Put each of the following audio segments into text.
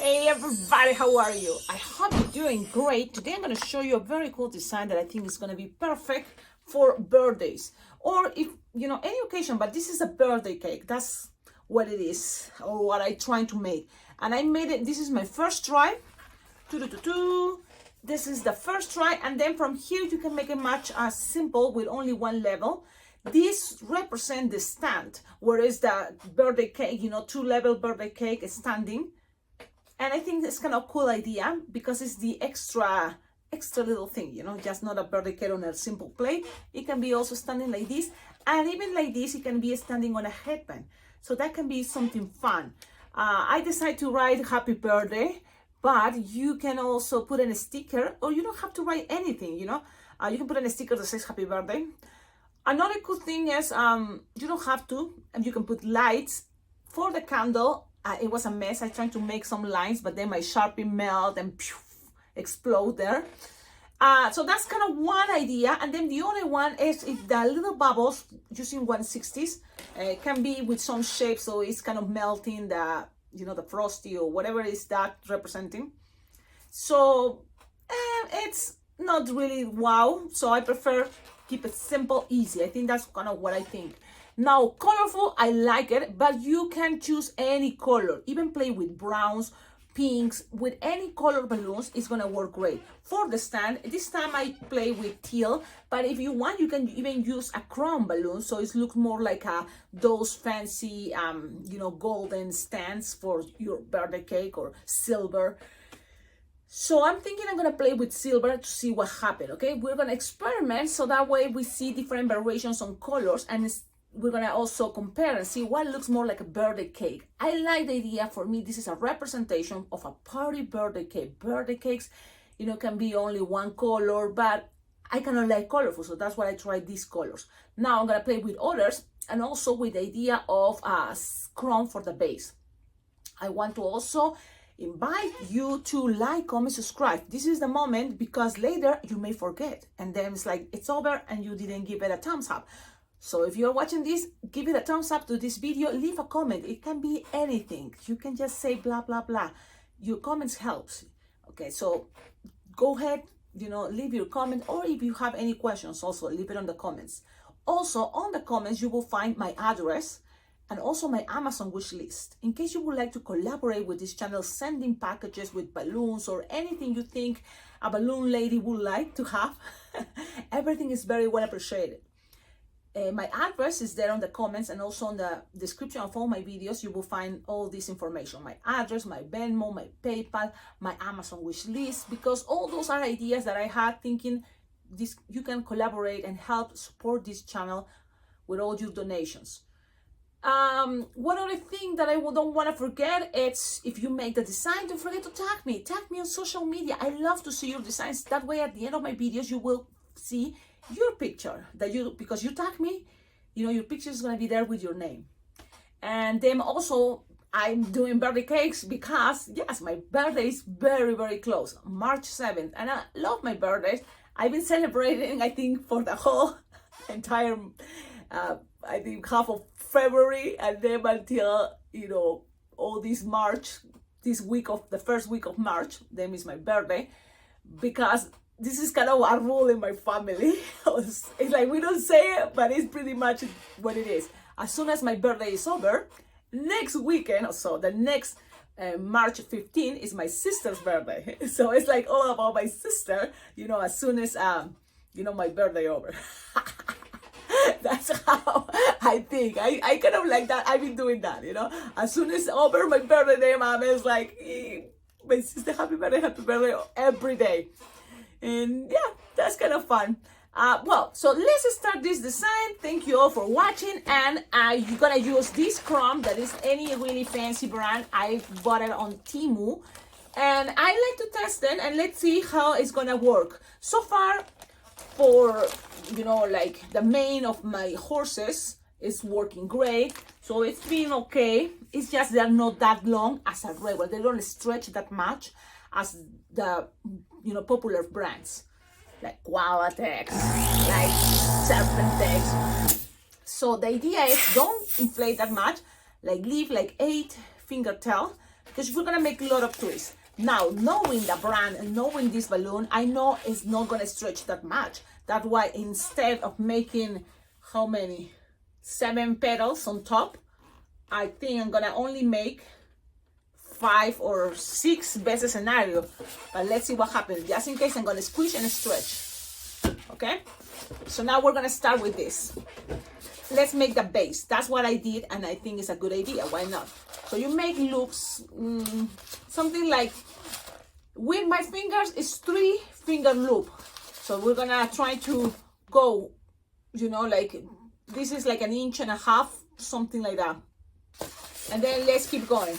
Hey everybody, how are you? I hope you're doing great. Today I'm going to show you a very cool design that I think is going to be perfect for birthdays or if any occasion, but this is a birthday cake. That's what it is, or what I'm trying to make. And I made it. This is my first try. This is the first try, and then from here you can make it much as simple with only one level. This represents the stand, whereas the birthday cake, two-level birthday cake is standing. And I think it's kind of cool idea because it's the extra little thing, just not a birthday cake on a simple plate. It can be also standing like this, and even like this, it can be standing on a headband. So that can be something fun. I decided to write happy birthday, but you can also put in a sticker, or you don't have to write anything, you can put in a sticker that says happy birthday. Another cool thing is you don't have to, and you can put lights for the candle. It was a mess. I tried to make some lines, but then my Sharpie melt and explode there. So that's kind of one idea. And then the other one is if the little bubbles using 160s can be with some shape, so it's kind of melting the the frosty or whatever is that representing. So it's not really wow. So I prefer keep it simple, easy. I think that's kind of what I think. Now, colorful, I like it, but you can choose any color. Even play with browns, pinks, with any color balloons, it's gonna work great. For the stand, this time I play with teal, but if you want, you can even use a crown balloon, so it looks more like those fancy, golden stands for your birthday cake, or silver. So I'm thinking I'm gonna play with silver to see what happens, okay? We're gonna experiment, so that way we see different variations on colors, and we're gonna also compare and see what looks more like a birthday cake. I like the idea. For me, this is a representation of a party birthday cake. Birthday cakes, can be only one color, but I kind of like colorful, so that's why I tried these colors. Now I'm gonna play with others, and also with the idea of a crown for the base. I want to also invite you to like, comment, subscribe. This is the moment, because later you may forget, and then it's like it's over and you didn't give it a thumbs up. So if you're watching this, give it a thumbs up to this video, leave a comment. It can be anything. You can just say blah, blah, blah. Your comments helps. Okay, so go ahead, leave your comment, or if you have any questions, also leave it on the comments. Also, on the comments, you will find my address and also my Amazon wish list. In case you would like to collaborate with this channel, sending packages with balloons or anything you think a balloon lady would like to have, everything is very well appreciated. My address is there on the comments, and also on the description of all my videos, you will find all this information. My address, my Venmo, my PayPal, my Amazon wish list, because all those are ideas that I had thinking you can collaborate and help support this channel with all your donations. One other thing that I don't want to forget is if you make the design, don't forget to tag me. Tag me on social media. I love to see your designs. That way, at the end of my videos, you will see your picture because you tag me, your picture is going to be there with your name. And then also I'm doing birthday cakes because yes, my birthday is very, very close, March 7th, and I love my birthdays. I've been celebrating, I think, for the whole entire I think half of February, and then until all this March, the first week of March, then is my birthday, because this is kind of a rule in my family. It's like we don't say it, but it's pretty much what it is. As soon as my birthday is over, next weekend, so the next March 15 is my sister's birthday. So it's like all about my sister, as soon as, my birthday over. That's how I think. I kind of like that. I've been doing that, As soon as over my birthday, mom is like, my sister, happy birthday every day. And yeah, that's kind of fun. So let's start this design. Thank you all for watching. And you're gonna use this crumb that is any really fancy brand. I bought it on Temu, and I like to test it, and let's see how it's gonna work. So far, for like the mane of my horses is working great, so it's been okay. It's just they're not that long as a regular. They don't stretch that much as the popular brands like Qualatex, like Serpentex. So the idea is don't inflate that much, like leave like 8 fingertail, because we're gonna make a lot of twists. Now, knowing the brand and knowing this balloon, I know it's not gonna stretch that much. That's why instead of making, how many? 7 petals on top, I think I'm gonna only make 5 or 6 best scenario. But let's see what happens. Just in case, I'm gonna squish and stretch. Okay? So now we're gonna start with this. Let's make the base. That's what I did, and I think it's a good idea. Why not? So you make loops, something like, with my fingers, it's 3 finger loop. So we're gonna try to go, you know, like, this is like 1.5 inches, something like that. And then let's keep going.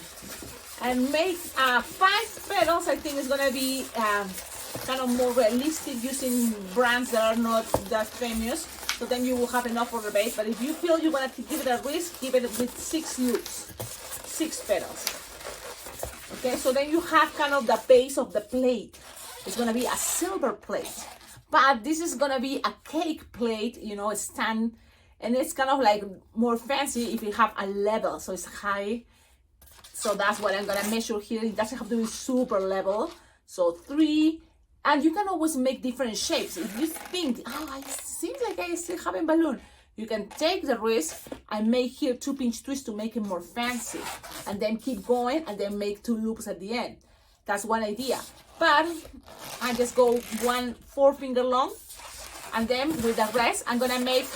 And make 5 petals. I think is gonna be kind of more realistic, using brands that are not that famous. So then you will have enough for the base. But if you feel you want to give it a risk, give it with 6 loops, 6 petals. Okay, so then you have kind of the base of the plate. It's gonna be a silver plate, but this is gonna be a cake plate, you know, a stand, and it's kind of like more fancy if you have a level, so it's high. So that's what I'm gonna measure here. It doesn't have to be super level. So 3. And you can always make different shapes. If you think, oh, it seems like I still have a balloon, you can take the risk and make here 2 pinch twists to make it more fancy. And then keep going and then make 2 loops at the end. That's one idea. But I just go 1 4-finger long. And then with the rest, I'm gonna make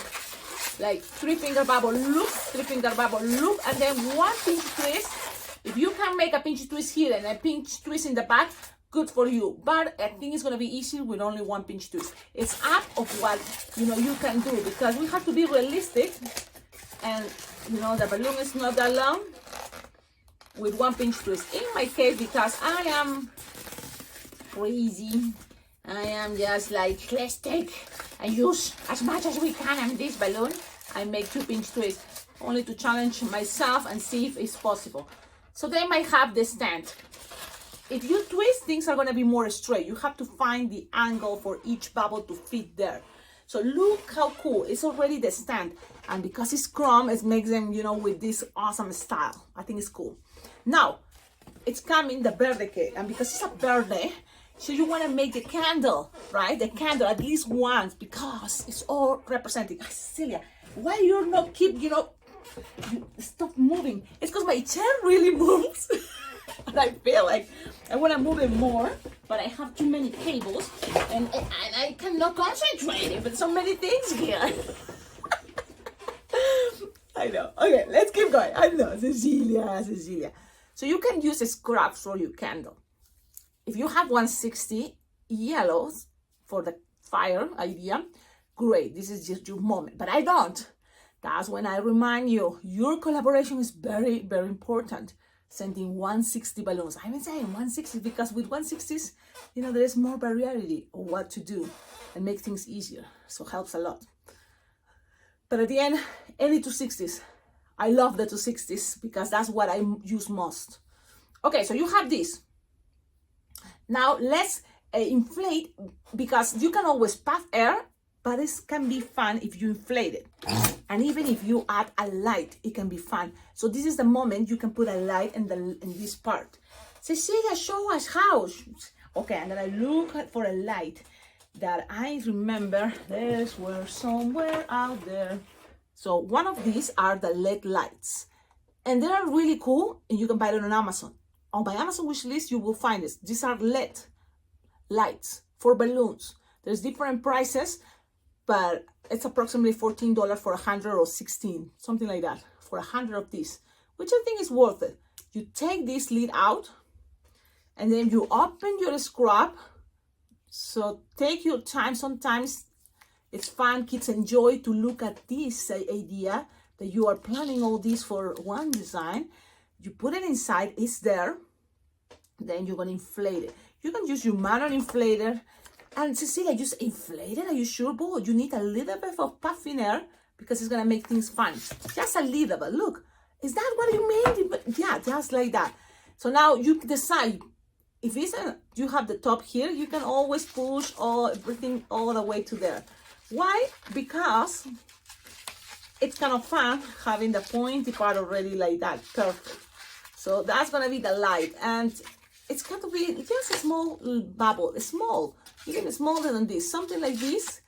like 3-finger bubble loop, 3-finger bubble loop, and then 1 pinch twist. If you can make a pinch twist here and a pinch twist in the back, good for you. But I think it's gonna be easier with only 1 pinch twist. It's up of what, you know, you can do, because we have to be realistic, and you know the balloon is not that long. With 1 pinch twist, in my case, because I am crazy, I am just like, let's take and use as much as we can on this balloon. I make 2 pinch twists only to challenge myself and see if it's possible. So they might have the stand. If you twist, things are going to be more straight. You have to find the angle for each bubble to fit there. So look how cool. It's already the stand. And because it's chrome, it makes them, you know, with this awesome style. I think it's cool. Now, it's coming, the birthday cake. And because it's a birthday, so you want to make the candle, right? The candle at least once, because it's all representing. Cecilia, why you not keep, you know, stop moving? It's because my chair really moves. And I feel like I want to move it more, but I have too many cables, and I cannot concentrate with so many things here. I know. Okay, let's keep going. I know, Cecilia. So you can use a scrap for your candle. If you have 160 yellows for the fire idea, great. This is just your moment, but I don't. That's when I remind you, your collaboration is very, very important. Sending 160 balloons. I've been saying 160 because with 160s, you know, there is more variety of what to do and make things easier. So helps a lot. But at the end, any 260s. I love the 260s because that's what I use most. Okay, so you have this. Now let's inflate, because you can always pass air, but it can be fun if you inflate it. And even if you add a light, it can be fun. So this is the moment you can put a light in this part. Cecilia, show us how. Okay, I'm gonna look for a light that I remember. There's were somewhere out there. So one of these are the LED lights. And they are really cool, and you can buy them on Amazon. On my Amazon wish list, you will find this. These are LED lights for balloons. There's different prices, but it's approximately $14 for 100 or 16, something like that, for 100 of these, which I think is worth it. You take this lid out, and then you open your scrap. So take your time. Sometimes it's fun. Kids enjoy to look at this idea that you are planning all this for one design. You put it inside, it's there. Then you're gonna inflate it. You can use your manual inflator. And Cecilia, just inflate it? Are you sure? Boy, you need a little bit of puffing air because it's gonna make things fun. Just a little bit. Look, is that what you mean? Yeah, just like that. So now you decide. If you have the top here, you can always push everything all the way to there. Why? Because it's kind of fun having the pointy part already like that. Perfect. So that's gonna be the light, and it's got to be just a small bubble, small, even smaller than this, something like this.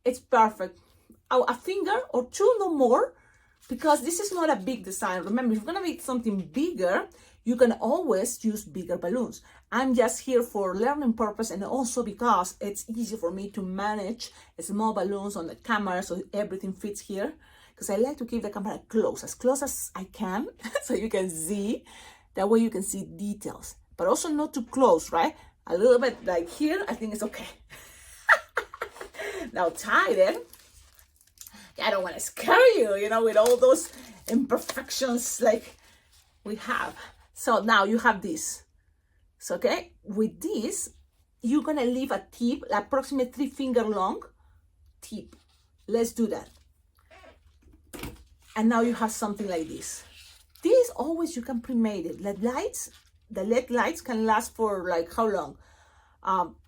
It's perfect. A finger or two, no more, because this is not a big design. Remember, if you're gonna make something bigger, you can always use bigger balloons. I'm just here for learning purpose, and also because it's easy for me to manage small balloons on the camera so everything fits here, because I like to keep the camera close as I can so you can see. That way you can see details, but also not too close, right? A little bit like here, I think it's okay. Now tighten. I don't want to scare you, you know, with all those imperfections like we have. So now you have this. So, okay, with this, you're going to leave a tip, approximately 3 finger long tip. Let's do that. And now you have something like this. This always you can pre-made it. The LED lights can last for like how long?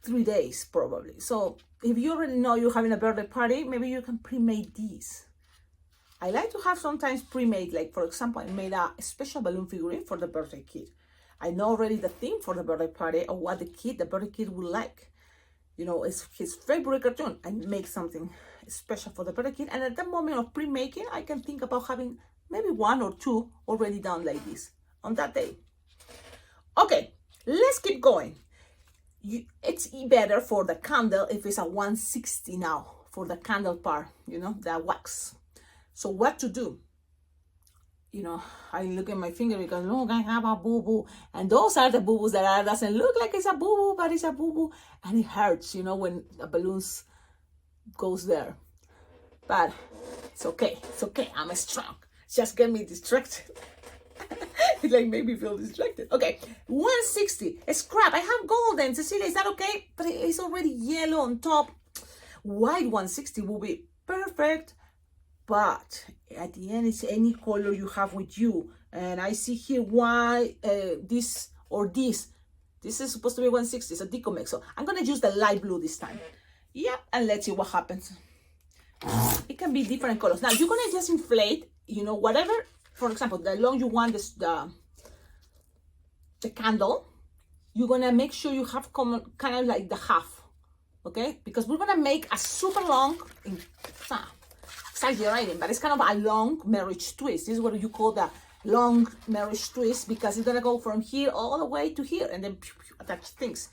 3 days probably. So if you already know you're having a birthday party, maybe you can pre-made these. I like to have sometimes pre-made, like for example, I made a special balloon figurine for the birthday kid. I know already the theme for the birthday party or what the birthday kid will like. You know, it's his favorite cartoon. I make something special for the birthday kid, and at the moment of pre-making, I can think about having maybe 1 or 2 already done like this on that day. Okay, let's keep going. It's better for the candle if it's a 160 now for the candle part, you know, the wax. So what to do? You know, I look at my finger because look, I have a boo-boo, and those are the boo-boos that doesn't look like it's a boo-boo, but it's a boo-boo, and it hurts, you know, when the balloons goes there. But it's okay, I'm strong. Just get me distracted. It like made me feel distracted. Okay, 160, scrap. I have golden. Cecilia, is that okay? But it's already yellow on top. White 160 will be perfect. But at the end, it's any color you have with you. And I see here why this or this. This is supposed to be 160. It's a deco mix. So I'm going to use the light blue this time. Yep, and let's see what happens. It can be different colors. Now, you're going to just inflate, you know, whatever. For example, the long you want this, the candle, you're going to make sure you have kind of like the half. Okay? Because we're going to make a super long, exaggerating, but it's kind of a long marriage twist. This is what you call the long marriage twist, because it's going to go from here all the way to here and then attach things.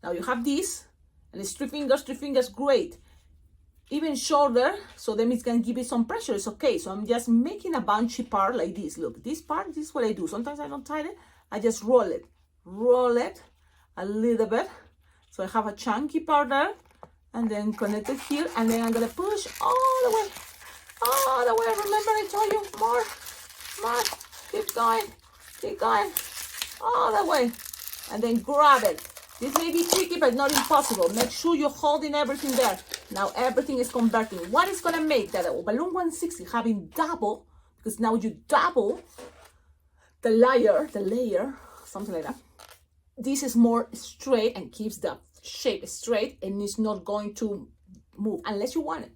Now you have this, and it's 3 fingers, great. Even shorter, so then it's going to give it some pressure. It's okay. So I'm just making a bunchy part like this. Look, this part, this is what I do. Sometimes I don't tie it. I just roll it a little bit. So I have a chunky part there, and then connect it here, and then I'm going to push all the way. Remember I told you, more, keep going, all the way, and then grab it. This may be tricky, but not impossible. Make sure you're holding everything there. Now everything is converting. What is going to make that balloon 160 having double, because now you double the layer, something like that. This is more straight and keeps the shape straight, and it's not going to move unless you want it.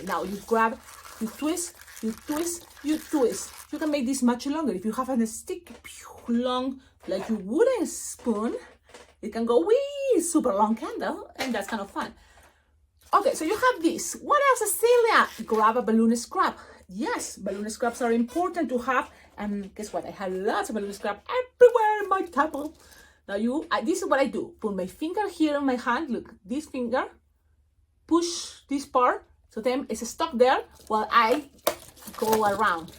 Now you grab, you twist. You can make this much longer. If you have a stick long, like your wooden spoon, it can go wee, super long candle, and that's kind of fun. Okay, so you have this. What else, Cecilia? Grab a balloon scrap. Yes, balloon scraps are important to have. And guess what? I have lots of balloon scrap everywhere in my table. Now this is what I do. Put my finger here on my hand. Look, this finger. Push this part. So then it's stuck there while I go around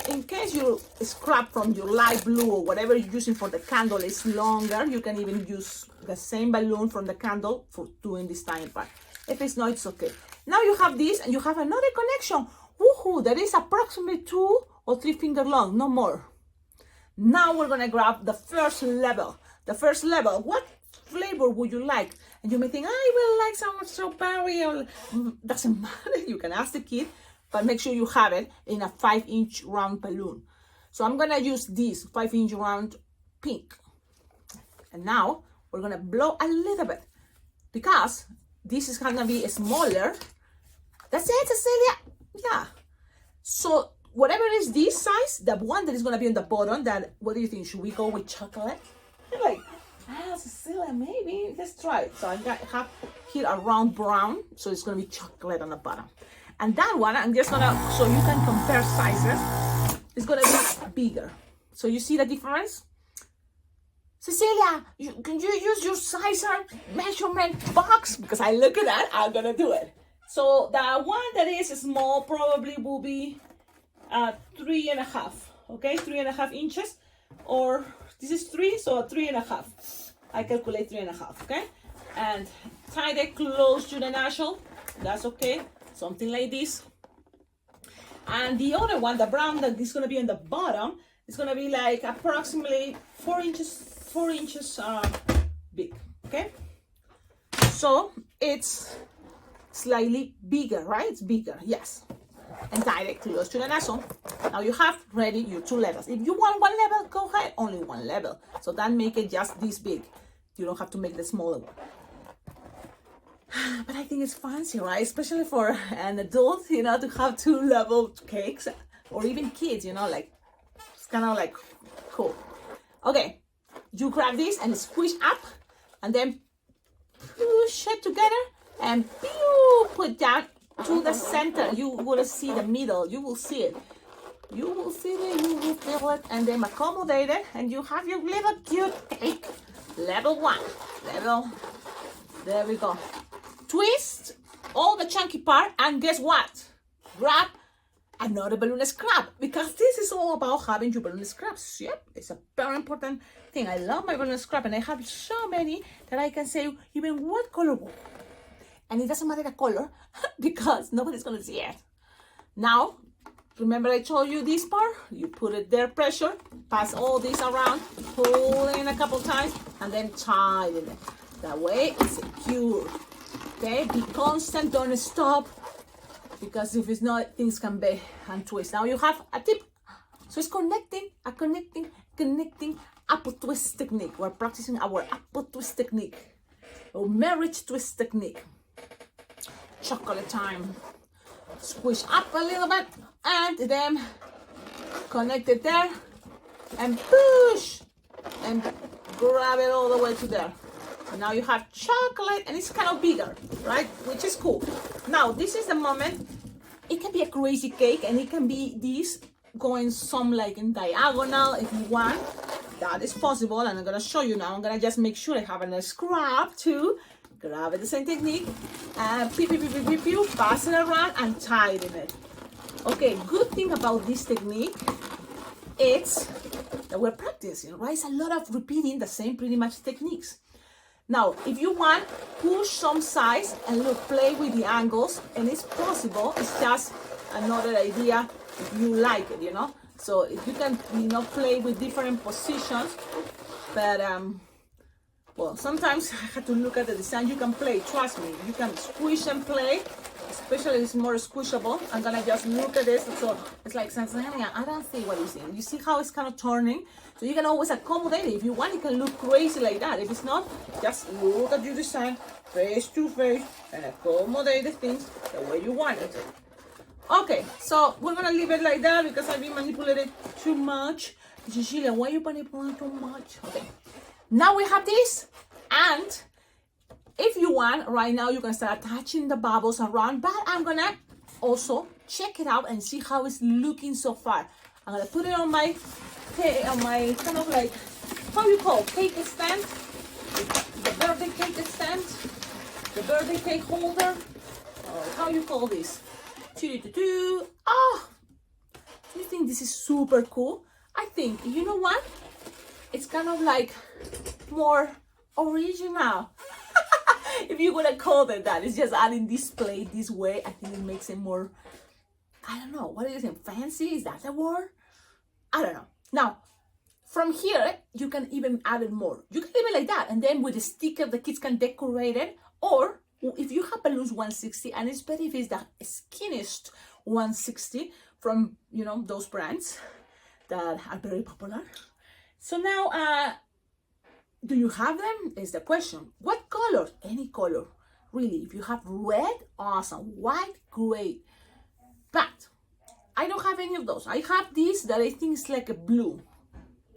in case your scrap from your light blue or whatever you're using for the candle is longer, you can even use the same balloon from the candle for doing this tiny part. If it's not, it's okay. Now you have this, and you have another connection. Woohoo! That is approximately 2 or 3 finger long, no more. Now we're gonna grab the first level. What flavor would you like? And you may think, I will like some strawberry, or doesn't matter. You can ask the kid, but make sure you have it in a 5-inch round balloon. So I'm gonna use this 5-inch round pink. And now we're gonna blow a little bit, because this is gonna be smaller That's it, Cecilia. Yeah. So whatever is this size, the one that is gonna be on the bottom, that, what do you think? Should we go with chocolate? You're like, Cecilia, maybe. Let's try it. So I have here a round brown, so it's gonna be chocolate on the bottom. And that one, I'm just gonna, so you can compare sizes, it's gonna be bigger. So you see the difference? Cecilia, can you use your sizer measurement box? Because I look at that, I'm gonna do it. So the one that is small probably will be 3.5, okay? 3.5 inches, or this is 3, so 3.5. I calculate 3.5, okay? And tie it close to the nozzle, that's okay. Something like this. And the other one, the brown that is gonna be on the bottom, is gonna be like approximately 4 inches big, okay? So it's slightly bigger, right? It's bigger, yes. And tie it close to the nozzle. Now you have ready your 2 levels. If you want 1 level, go ahead, only 1 level. So that make it just this big. You don't have to make the smaller one. But I think it's fancy, right? Especially for an adult, you know, to have 2 level cakes, or even kids, you know, like, it's kind of like cool. Okay, you grab this and squish up, and then push it together, and put down to the center. You will see the middle, you will see it. You will see it, you will feel it, and then accommodate it, and you have your little cute cake. Level 1, there we go. Twist all the chunky part, and guess what? Grab another balloon scrap, because this is all about having your balloon scraps. Yep, it's a very important thing. I love my balloon scrap, and I have so many that I can say even what color. And it doesn't matter the color because nobody's gonna see it. Now, remember I told you this part? You put it there, pressure, pass all this around, pull in a couple times, and then tighten it. That way it's secure. Okay, be constant, don't stop, because if it's not, things can be and twist. Now you have a tip. So it's connecting apple twist technique. We're practicing our apple twist technique, or marriage twist technique. Chocolate time. Squish up a little bit, and then connect it there, and push, and grab it all the way to there. And now you have chocolate, and it's kind of bigger, right? Which is cool. Now, this is the moment. It can be a crazy cake, and it can be this going some like in diagonal if you want. That is possible, and I'm gonna show you now. I'm gonna just make sure I have a scrap too. Grab it the same technique, and pass it around and tighten it. Okay, good thing about this technique, it's that we're practicing, right? It's a lot of repeating the same pretty much techniques. Now, if you want, push some sides and look, play with the angles, and it's possible. It's just another idea if you like it, you know. So if you can, you know, play with different positions, but well, sometimes I have to look at the design. You can play, trust me. You can squish and play, especially it's more squishable. I'm gonna just look at this. So it's like, I don't see what you're seeing. You see how it's kind of turning? So you can always accommodate it. If you want, it can look crazy like that. If it's not, just look at your design face to face and accommodate the things the way you want it. Okay, so we're gonna leave it like that because I've been manipulating too much. Cecilia, why are you manipulating too much? Okay, now we have this, and if you want, right now you can start attaching the bubbles around, but I'm gonna also check it out and see how it's looking so far. I'm gonna put it on my kind of like, how you call cake stand, the birthday cake stand, the birthday cake holder, how you call this? Oh, do you think this is super cool? I think, you know what? It's kind of like more original. If you're gonna call it that, it's just adding this plate this way. I think it makes it more, I don't know, what do you think? Fancy? Is that the word? I don't know. Now, from here, you can even add it more. You can leave it like that, and then with a sticker, the kids can decorate it. Or if you have balloons 160, and it's better if it's the skinniest 160 from, you know, those brands that are very popular. So now, do you have them? Is the question. What color? Any color. really, if you have red, awesome. White, great. But I don't have any of those. I have this that I think is like a blue.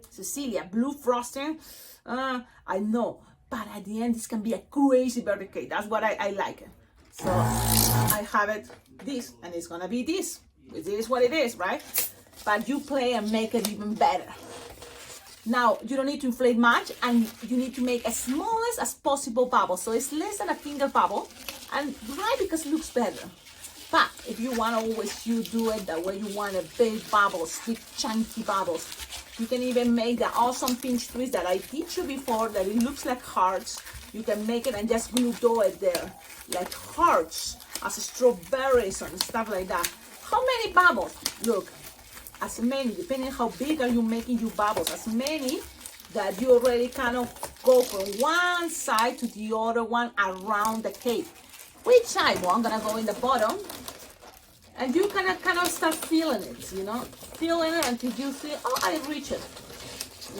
Cecilia, blue frosting. I know. But at the end, this can be a crazy birthday cake. That's what I like. So I have it, this, and it's gonna be this. It is what it is, right? But you play and make it even better. Now, you don't need to inflate much, and you need to make as smallest as possible bubble. So it's less than a finger bubble, and right, because it looks better. But if you want to always you do it the way you want it, big bubbles, big chunky bubbles. You can even make the awesome pinch twist that I teach you before, that it looks like hearts. You can make it and just glue it there, like hearts, as strawberries and stuff like that. How many bubbles? Look, as many, depending how big are you making your bubbles, as many that you already kind of go from one side to the other one around the cake. Which side? Well, I'm gonna go in the bottom, and you kind of start feeling it, you know, feeling it until you feel, oh, I reach it.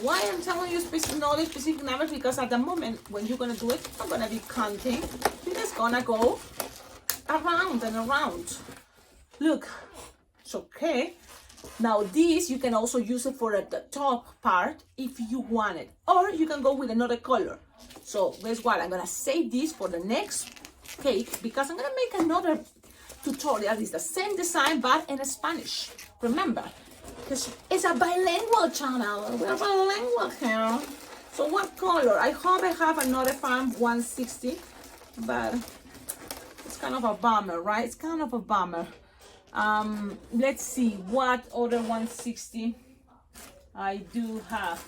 Why I'm telling you not specific numbers? Because at the moment when you're gonna do it, I'm gonna be counting. You're just gonna go around and around. Look, it's okay. Now this, you can also use it for the top part if you want it, or you can go with another color. So guess what? I'm gonna save this for the next cake, because I'm gonna make another tutorial. It's the same design but in Spanish. Remember, because it's a bilingual channel. We're bilingual here. So what color? I hope I have another Farm 160, but it's kind of a bummer, right? It's kind of a bummer. Let's see what other 160 I do have.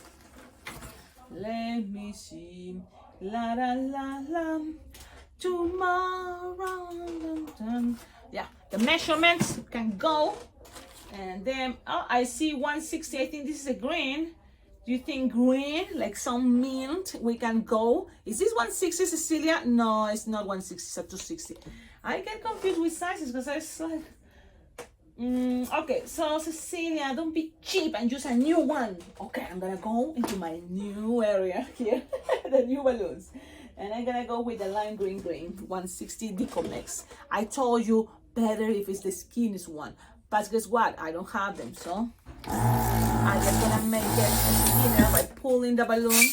Let me see. La la la la. Tomorrow. Yeah, the measurements can go. And then, oh, I see 160. I think this is a green. Do you think green, like some mint, we can go? Is this 160, Cecilia? No, it's not 160, it's a 260. I get confused with sizes because I was like, okay, so Cecilia, don't be cheap and use a new one. Okay, I'm gonna go into my new area here, the new balloons. And I'm gonna go with the lime green 160 Deco Mix. I told you better if it's the skinniest one. But guess what? I don't have them, so I'm just gonna make it skinnier by pulling the balloon.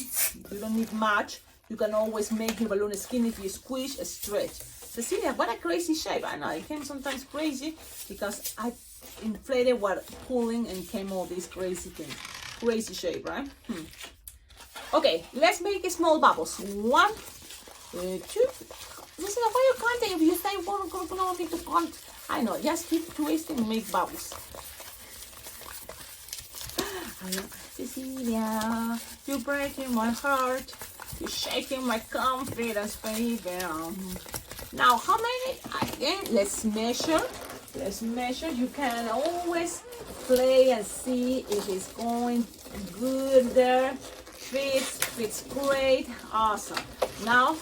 You don't need much. You can always make your balloon skinny if you squish, stretch. Cecilia, what a crazy shape. I know it came sometimes crazy because I inflated while pulling and came all this crazy thing. Crazy shape, right? Okay, let's make small bubbles. 1, 2. Listen, why are you counting? If you say one, don't need to count. I know, just keep twisting and make bubbles. Cecilia, you're breaking my heart. You're shaking my confidence, baby. Now, how many? Again, let's measure. Let's measure. You can always play and see if it's going good there. Fits great. Awesome. Now,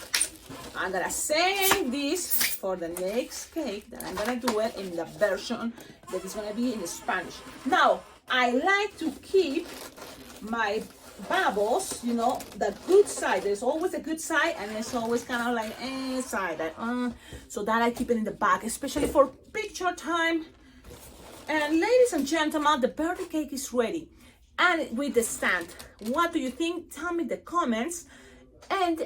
I'm gonna save this for the next cake that I'm gonna do it in the version that is gonna be in Spanish. Now, I like to keep my bubbles, you know, the good side. There's always a good side, and it's always kind of like inside that. So that I keep it in the back, especially for picture time. And ladies and gentlemen, the birthday cake is ready, and with the stand. What do you think? Tell me in the comments. And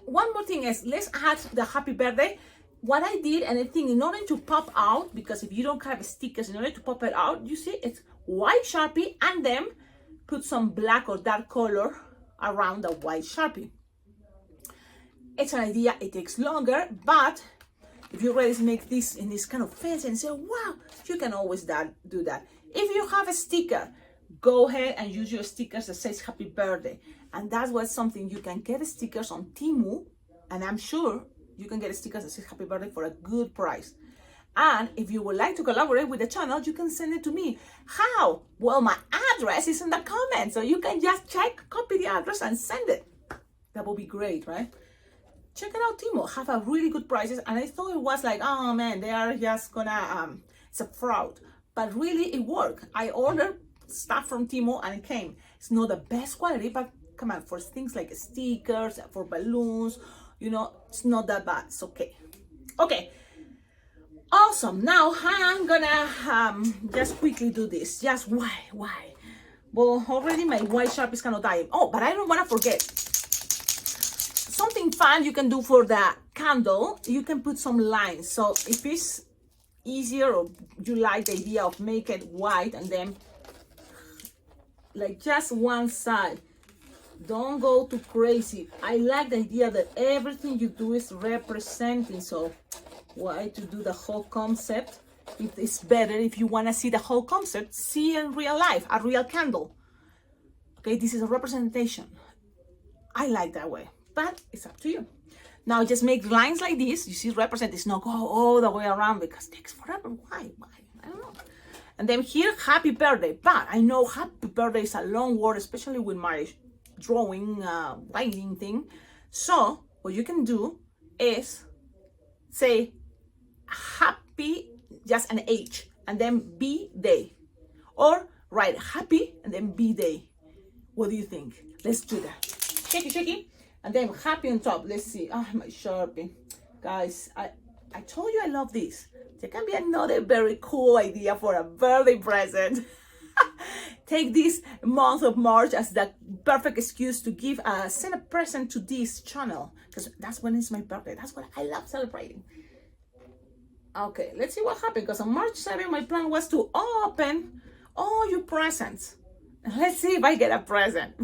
one more thing is, let's add the happy birthday. What I did, and I think in order to pop out, because if you don't have stickers, in order to pop it out, you see it's white Sharpie, and then put some black or dark color around the white Sharpie. It's an idea, it takes longer, but if you're ready to make this in this kind of fancy and say, wow, you can always do that. If you have a sticker, go ahead and use your stickers that says happy birthday. And that's what something you can get stickers on Temu, and I'm sure you can get stickers that says happy birthday for a good price. And if you would like to collaborate with the channel, you can send it to me. How? Well, my address is in the comments, so you can just copy the address and send it. That would be great, right? Check it out, Temu have a really good prices, and I thought it was like, oh man, they are just gonna it's a fraud, but really it worked. I ordered stuff from Temu and it came. It's not the best quality, but come on, for things like stickers, for balloons, you know, it's not that bad. It's okay. Okay, awesome. Now I'm gonna just quickly do this. Just why? Well, already my white Sharpie is kind of dying. Oh, but I don't want to forget something fun you can do for the candle. You can put some lines. So if it's easier or you like the idea of make it white and then like just one side, don't go too crazy. I like the idea that everything you do is representing. So why to do the whole concept? It's better if you want to see the whole concept, see in real life, a real candle. Okay, this is a representation. I like that way, but it's up to you. Now just make lines like this. You see, represent. It's not go all the way around because it takes forever. Why? I don't know. And then here, happy birthday. But I know happy birthday is a long word, especially with my drawing, writing thing. So what you can do is say happy, just an H, and then B day. Or write happy and then B day. What do you think? Let's do that. Shaky. And then happy on top. Let's see. Ah, my Sharpie. Guys, I told you I love this. There can be another very cool idea for a birthday present. Take this month of March as the perfect excuse to give send a present to this channel. Because that's when it's my birthday. That's what I love celebrating. Okay, let's see what happened. Because on March 7th, my plan was to open all your presents. Let's see if I get a present.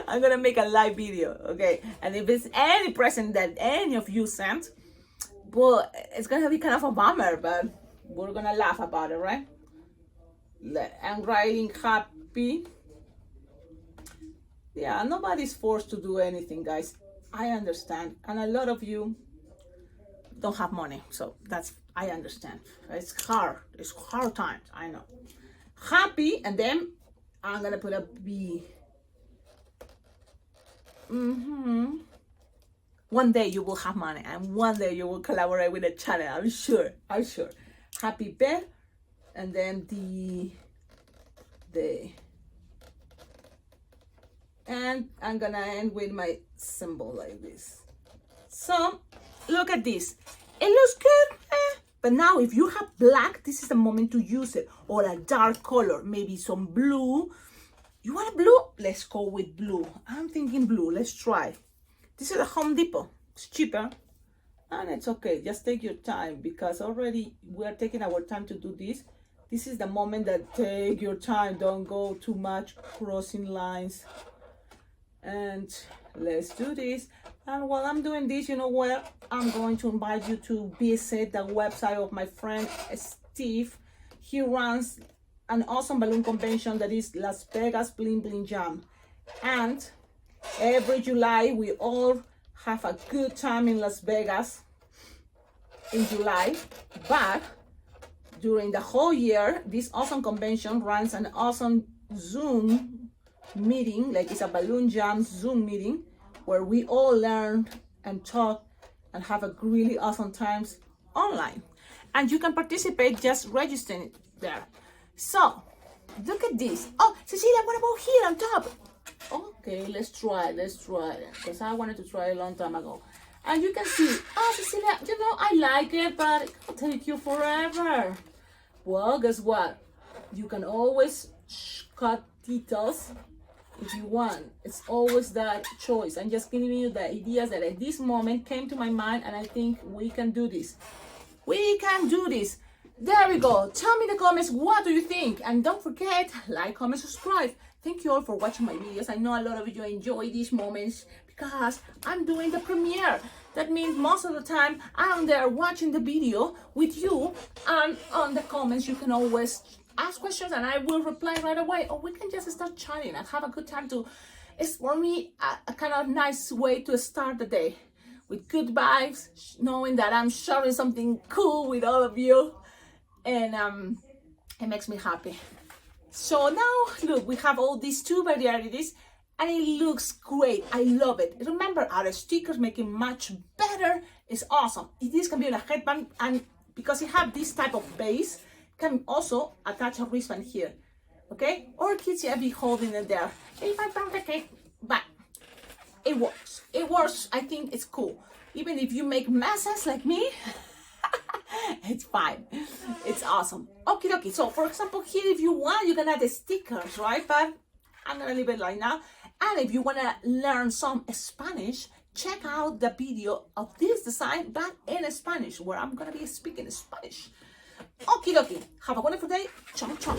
I'm gonna make a live video, okay? And if it's any present that any of you sent, well, it's gonna be kind of a bummer, but we're gonna laugh about it, right? I'm writing happy. Yeah, nobody's forced to do anything, guys. I understand, and a lot of you don't have money, so I understand. It's hard times, I know. Happy, and then I'm gonna put a B. One day you will have money, and one day you will collaborate with the channel. I'm sure. Happy birthday, and then and I'm gonna end with my symbol like this. So look at this. It looks good, but now if you have black, this is the moment to use it, or a dark color, maybe some blue. You want a blue? Let's go with blue. I'm thinking blue. Let's try. This is a Home Depot. It's cheaper. And it's okay. Just take your time because already we are taking our time to do this. This is the moment that take your time. Don't go too much crossing lines. And let's do this. And while I'm doing this, you know what? I'm going to invite you to visit the website of my friend Steve. He runs an awesome balloon convention that is Las Vegas Bling Bling Jam. And every July, we all have a good time in Las Vegas in July. But during the whole year, this awesome convention runs an awesome Zoom meeting, like it's a balloon jam Zoom meeting, where we all learn and talk and have a really awesome times online. And you can participate just registering there. So, look at this. Oh, Cecilia, what about here on top? Okay, let's try it, because I wanted to try it a long time ago. And you can see, oh, Cecilia, you know, I like it, but it'll take you forever. Well, guess what? You can always cut details if you want. It's always that choice. I'm just giving you the ideas that at this moment came to my mind, and I think we can do this. We can do this. There we go. Tell me in the comments, what do you think? And don't forget, like, comment, subscribe. Thank you all for watching my videos. I know a lot of you enjoy these moments because I'm doing the premiere. That means most of the time I'm there watching the video with you, and on the comments you can always ask questions and I will reply right away. Or we can just start chatting and have a good time too. It's for me a kind of nice way to start the day with good vibes, knowing that I'm sharing something cool with all of you. And it makes me happy. So now look, we have all these two varieties and it looks great. I love it. Remember, our stickers make it much better. It's awesome. This can be on a headband, and because it have this type of base, can also attach a wristband here. Okay, or kids be holding it there. If I found the cake, but it works. I think it's cool. Even if you make messes like me, it's fine. It's awesome. Okay, okay. So for example, here, if you want, you can add the stickers, right? But I'm gonna leave it like now. And if you wanna learn some Spanish, check out the video of this design, but in Spanish, where I'm gonna be speaking Spanish. Okay, okay. Have a wonderful day. Ciao, ciao.